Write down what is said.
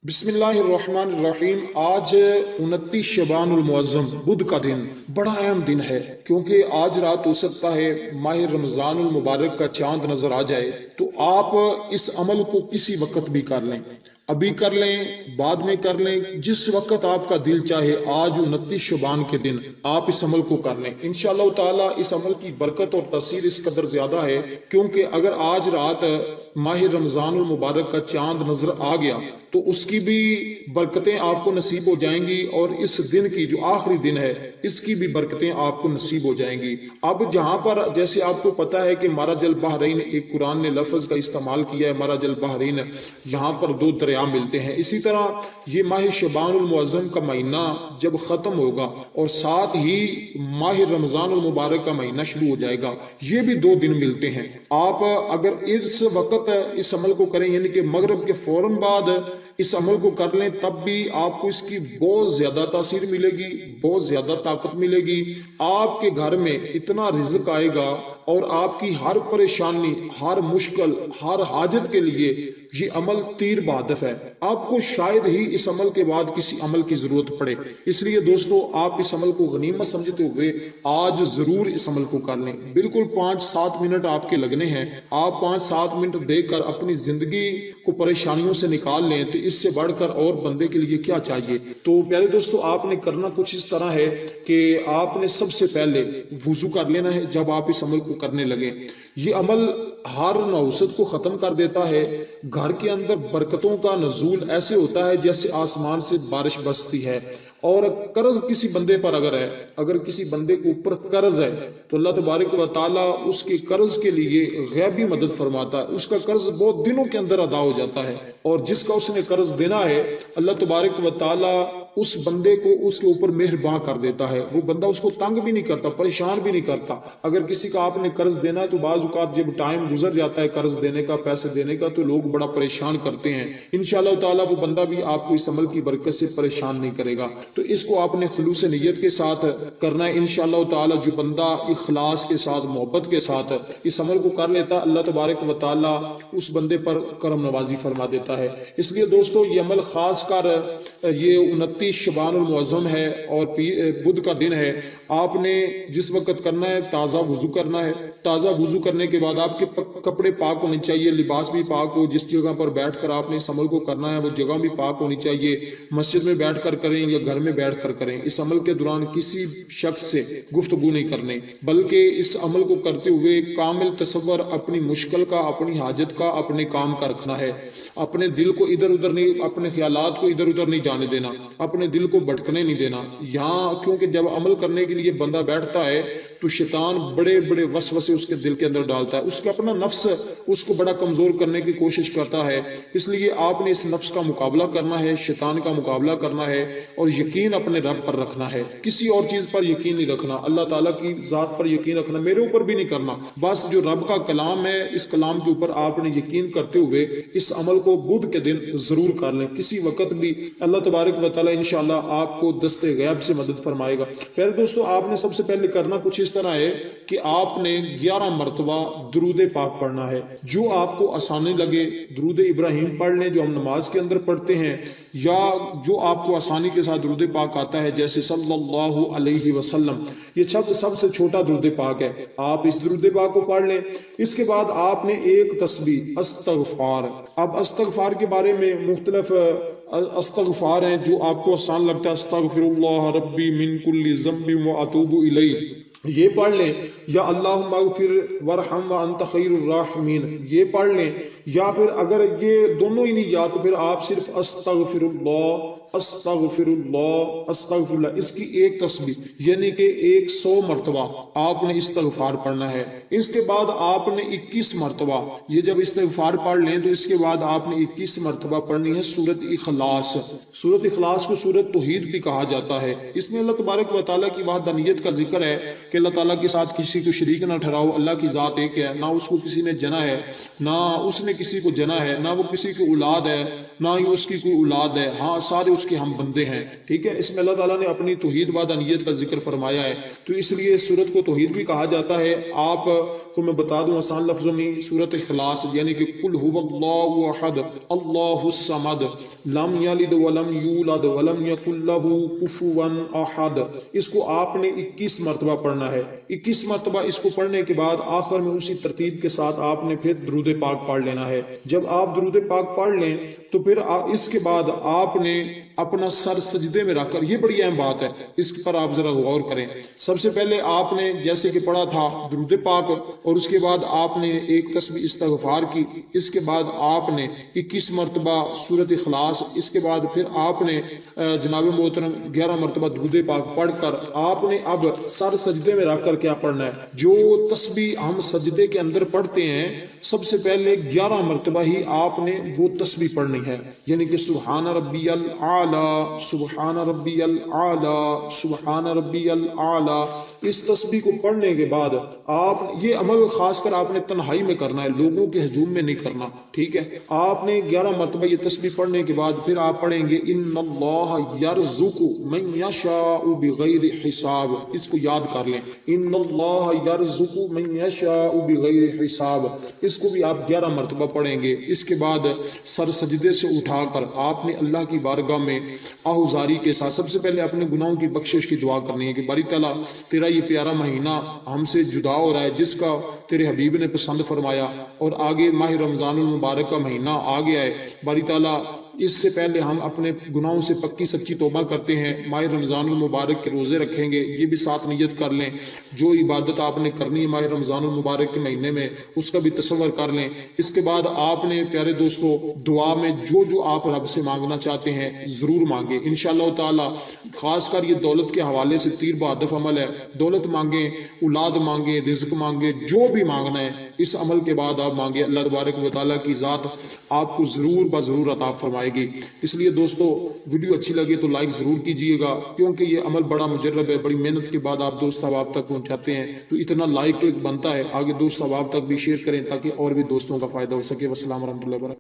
بسم اللہ الرحمن الرحیم۔ آج 29 شعبان المعظم بدھ کا دن بڑا اہم دن ہے، کیونکہ آج رات ہو سکتا ہے ماہ رمضان المبارک کا چاند نظر آ جائے، تو آپ اس عمل کو کسی وقت بھی کر لیں، ابھی کر لیں، بعد میں کر لیں، جس وقت آپ کا دل چاہے۔ آج 29 شعبان کے دن آپ اس عمل کو کر لیں، انشاءاللہ تعالی اس عمل کی برکت اور تاثیر اس قدر زیادہ ہے، کیونکہ اگر آج رات ماہ رمضان المبارک کا چاند نظر آ گیا تو اس کی بھی برکتیں آپ کو نصیب ہو جائیں گی، اور اس دن کی جو آخری دن ہے اس کی بھی برکتیں آپ کو نصیب ہو جائیں گی۔ اب جہاں پر جیسے آپ کو پتا ہے کہ مرج البحرین، ایک قرآن نے لفظ کا استعمال کیا ہے، مرج البحرین، یہاں پر دو دریا ملتے ہیں، اسی طرح یہ ماہ شعبان المعظم کا مہینہ جب ختم ہوگا اور ساتھ ہی ماہ رمضان المبارک کا مہینہ شروع ہو جائے گا، یہ بھی دو دن ملتے ہیں۔ آپ اگر اس وقت اس عمل کو کریں، یعنی کہ مغرب کے فوراً بعد اس عمل کو کر لیں، تب بھی آپ کو اس کی بہت زیادہ تاثیر ملے گی، بہت زیادہ طاقت ملے گی۔ آپ کے گھر میں اتنا رزق آئے گا، اور آپ کی ہر پریشانی، ہر مشکل، ہر حاجت کے لیے یہ عمل تیر بہادف ہے۔ آپ کو شاید ہی اس عمل کے بعد کسی عمل کی ضرورت پڑے، اس لیے دوستو آپ اس عمل کو غنیمت سمجھتے ہوئے آج ضرور اس عمل کو کر لیں۔ بالکل 5-7 منٹ آپ کے لگنے ہیں، آپ 5-7 منٹ دے کر اپنی زندگی کو پریشانیوں سے نکال لیں، تو اس سے بڑھ کر اور بندے کے لیے کیا چاہیے۔ تو پیارے دوستو، آپ نے کرنا کچھ اس طرح ہے کہ آپ نے سب سے پہلے وضو کر لینا ہے جب آپ اس عمل کو کرنے لگیں۔ یہ عمل ہر نحوست کو ختم کر دیتا ہے، گھر کے اندر برکتوں کا نزول ایسے ہوتا ہے جیسے آسمان سے بارش برستی ہے۔ اور قرض کسی بندے پر اگر کسی بندے کے اوپر قرض ہے تو اللہ تبارک و تعالی اس کے قرض کے لیے غیبی مدد فرماتا ہے، اس کا قرض بہت دنوں کے اندر ادا ہو جاتا ہے، اور جس کا اس نے قرض دینا ہے اللہ تبارک و تعالی اس بندے کو اس کے اوپر مہربان کر دیتا ہے، وہ بندہ اس کو تنگ بھی نہیں کرتا، پریشان بھی نہیں کرتا۔ اگر کسی کا آپ نے قرض دینا ہے تو بعض اوقات جب ٹائم گزر جاتا ہے قرض دینے کا، پیسے دینے کا، تو لوگ بڑا پریشان کرتے ہیں۔ انشاءاللہ تعالی وہ بندہ بھی آپ کو اس عمل کی برکت سے پریشان نہیں کرے گا۔ تو اس کو آپ نے خلوص نیت کے ساتھ کرنا ہے۔ انشاءاللہ تعالی جو بندہ اخلاص کے ساتھ، محبت کے ساتھ اس عمل کو کر لیتا، اللہ تبارک و تعالی اس بندے پر کرم نوازی فرما دیتا ہے۔ اس لیے دوستو یہ عمل خاص کر یہ 29 شعبان المعظم ہے اور بدھ کا دن ہے، آپ نے جس وقت کرنا ہے تازہ وضو کرنا ہے۔ تازہ وضو کرنے کے بعد آپ کے کپڑے پاک ہونے چاہیے، لباس بھی پاک ہو، جس جگہ پر بیٹھ کر آپ نے اس عمل کو کرنا ہے وہ جگہ بھی پاک ہونی چاہیے، مسجد میں بیٹھ کر کریں یا گھر میں بیٹھ کر کریں۔ اس عمل کے دوران کسی شخص سے گفتگو نہیں کرنے، بلکہ اس عمل کو کرتے ہوئے کامل تصور اپنی مشکل کا، اپنی حاجت کا، اپنے کام کا رکھنا ہے۔ اپنے دل کو ادھر ادھر نہیں، اپنے خیالات کو ادھر ادھر نہیں جانے دینا، اپنے دل کو بھٹکنے نہیں دینا۔ یہاں کیونکہ جب عمل کرنے کے لیے بندہ بیٹھتا ہے تو شیطان بڑے بڑے وسوسے اس کے دل کے اندر ڈالتا ہے، اس کا اپنا نفس اس کو بڑا کمزور کرنے کی کوشش کرتا ہے۔ اس لیے آپ نے اس نفس کا مقابلہ کرنا ہے، شیطان کا مقابلہ کرنا ہے، اور یقین اپنے رب پر رکھنا ہے، کسی اور چیز پر یقین نہیں رکھنا، اللہ تعالیٰ کی ذات پر یقین رکھنا، میرے اوپر بھی نہیں کرنا، بس جو رب کا کلام ہے اس کلام کے اوپر آپ نے یقین کرتے ہوئے اس عمل کو بدھ کے دن ضرور کر لیں، کسی وقت بھی اللہ تبارک و تعالیٰ انشاءاللہ آپ کو دست غیب سے مدد فرمائے گا۔ پہلے دوستو آپ نے سب سے پہلے کرنا کچھ اس طرح ہے کہ آپ نے 11 مرتبہ درود پاک پڑھنا ہے، جو آپ کو آسانی لگے۔ درود ابراہیم پڑھ لیں جو ہم نماز کے اندر پڑھتے ہیں، یا جو آپ کو آسانی کے ساتھ درود پاک آتا ہے جیسے صلی اللہ علیہ وسلم، یہ سب سے چھوٹا درود پاک ہے، آپ اس درود پاک کو پڑھ لیں۔ اس کے بعد آپ نے ایک تسبیح استغفار، اب استغفار کے بارے میں مختلف استغفار ہیں جو آپ کو آسان لگتا ہے، استغفر اللہ ربی من کل ذنب واتوب الیہ، یہ پڑھ لیں، یا اللہم اغفر ورحم وانت خیر الراحمین، یہ پڑھ لیں، یا پھر اگر یہ دونوں ہی نہیں یا تو پھر آپ صرف استغفر اللہ استغفر اللہ استغفر اللہ، اس کی ایک تسبیح یعنی کہ 100 مرتبہ آپ نے استغفار پڑھنا ہے۔ اس کے بعد آپ نے 21 مرتبہ، یہ جب استغفار پڑھ لیں تو اس کے بعد آپ نے 21 مرتبہ پڑھنی ہے سورۃ اخلاص۔ سورۃ اخلاص کو سورۃ توحید بھی کہا جاتا ہے۔ اس میں اللہ تبارک و تعالیٰ کی وحدانیت کا ذکر ہے کہ اللہ تعالیٰ کے ساتھ کسی کو شریک نہ ٹھہراؤ، اللہ کی ذات ایک ہے، نہ اس کو کسی نے جنا ہے، نہ اس نے کسی کو جنا ہے، نہ وہ کسی کی اولاد ہے، نہ ہی اس کی کوئی اولاد ہے، ہاں سارے اس کے ہم بندے ہیں، ٹھیک ہے۔ اس میں اللہ تعالیٰ نے اپنی توحید وحدانیت کا ذکر فرمایا ہے، تو اس لیے اس سورت کو توحید بھی کہا جاتا ہے۔ آپ کو میں بتا دوں آسان لفظوں میں، سورت اخلاص یعنی کہ قل هو اللہ احد اللہ الصمد لم یلد ولم یولد ولم یکن له کفوا احد، اس کو آپ نے 21 مرتبہ پڑھنا ہے۔ 21 مرتبہ اس کو پڑھنے کے بعد آخر میں اسی ترتیب کے ساتھ آپ نے پھر درود پاک پڑھ لینا ہے۔ جب آپ درود پاک پڑھ لیں تو پھر اس کے بعد آپ نے اپنا سر سجدے میں رکھ کر، یہ بڑی اہم بات ہے، اس پر آپ ذرا غور کریں۔ سب سے پہلے آپ نے جیسے کہ پڑھا تھا درود پاک، اور اس کے بعد آپ نے ایک تسبیح استغفار کی، اس کے بعد آپ نے 21 مرتبہ سورت اخلاص، اس کے بعد پھر آپ نے جناب محترم 11 مرتبہ درود پاک پڑھ کر آپ نے اب سر سجدے میں رکھ کر کیا پڑھنا ہے؟ جو تسبیح ہم سجدے کے اندر پڑھتے ہیں سب سے پہلے 11 مرتبہ ہی آپ نے وہ تسبیح پڑھنی ہے، یعنی کہ سبحان ربی الاعلی، سبحان ربی الاعلی، سبحان ربی الاعلی۔ اس تسبیح کو پڑھنے کے بعد آپ یہ عمل خاص کر آپ نے تنہائی میں کرنا ہے، لوگوں کے ہجوم میں نہیں کرنا، ٹھیک ہے۔ آپ نے 11 مرتبہ یہ تسبیح پڑھنے کے بعد پھر آپ پڑھیں گے ان اللہ یرزق من یشاء بغیر حساب، اس کو یاد کر لیں، ان اللہ یرزق من یشاء بغیر حساب، اس کو بھی آپ 11 مرتبہ پڑھیں گے۔ اس کے بعد سر سجدے سے اٹھا کر آپ نے اللہ کی بارگاہ میں آہوزاری کے ساتھ سب سے پہلے اپنے گناہوں کی بخشش کی دعا کرنی ہے کہ باری تعالیٰ تیرا یہ پیارا مہینہ ہم سے جدا ہو رہا ہے جس کا تیرے حبیب نے پسند فرمایا، اور آگے ماہ رمضان المبارک کا مہینہ آ گیا ہے، باری تعالیٰ اس سے پہلے ہم اپنے گناہوں سے پکی سچی توبہ کرتے ہیں، ماہ رمضان المبارک کے روزے رکھیں گے، یہ بھی ساتھ نیت کر لیں، جو عبادت آپ نے کرنی ہے ماہ رمضان المبارک کے مہینے میں اس کا بھی تصور کر لیں۔ اس کے بعد آپ نے پیارے دوستو دعا میں جو جو آپ رب سے مانگنا چاہتے ہیں ضرور مانگیں انشاءاللہ تعالی۔ خاص کر یہ دولت کے حوالے سے تیر بہدف عمل ہے، دولت مانگیں، اولاد مانگیں، رزق مانگیں، جو بھی مانگنا ہے اس عمل کے بعد آپ مانگیں، اللہ تبارک و تعالیٰ کی ذات آپ کو ضرور بضرور عطا فرمائے گی۔ اس لیے دوستو ویڈیو اچھی لگے تو لائک ضرور کیجئے گا، کیونکہ یہ عمل بڑا مجرب ہے، بڑی محنت کے بعد آپ دوست احباب تک پہنچاتے ہیں، تو اتنا لائک تو ایک بنتا ہے، آگے دوست احباب تک بھی شیئر کریں تاکہ اور بھی دوستوں کا فائدہ ہو سکے۔ والسلام ورحمۃ اللہ وبرکاتہ۔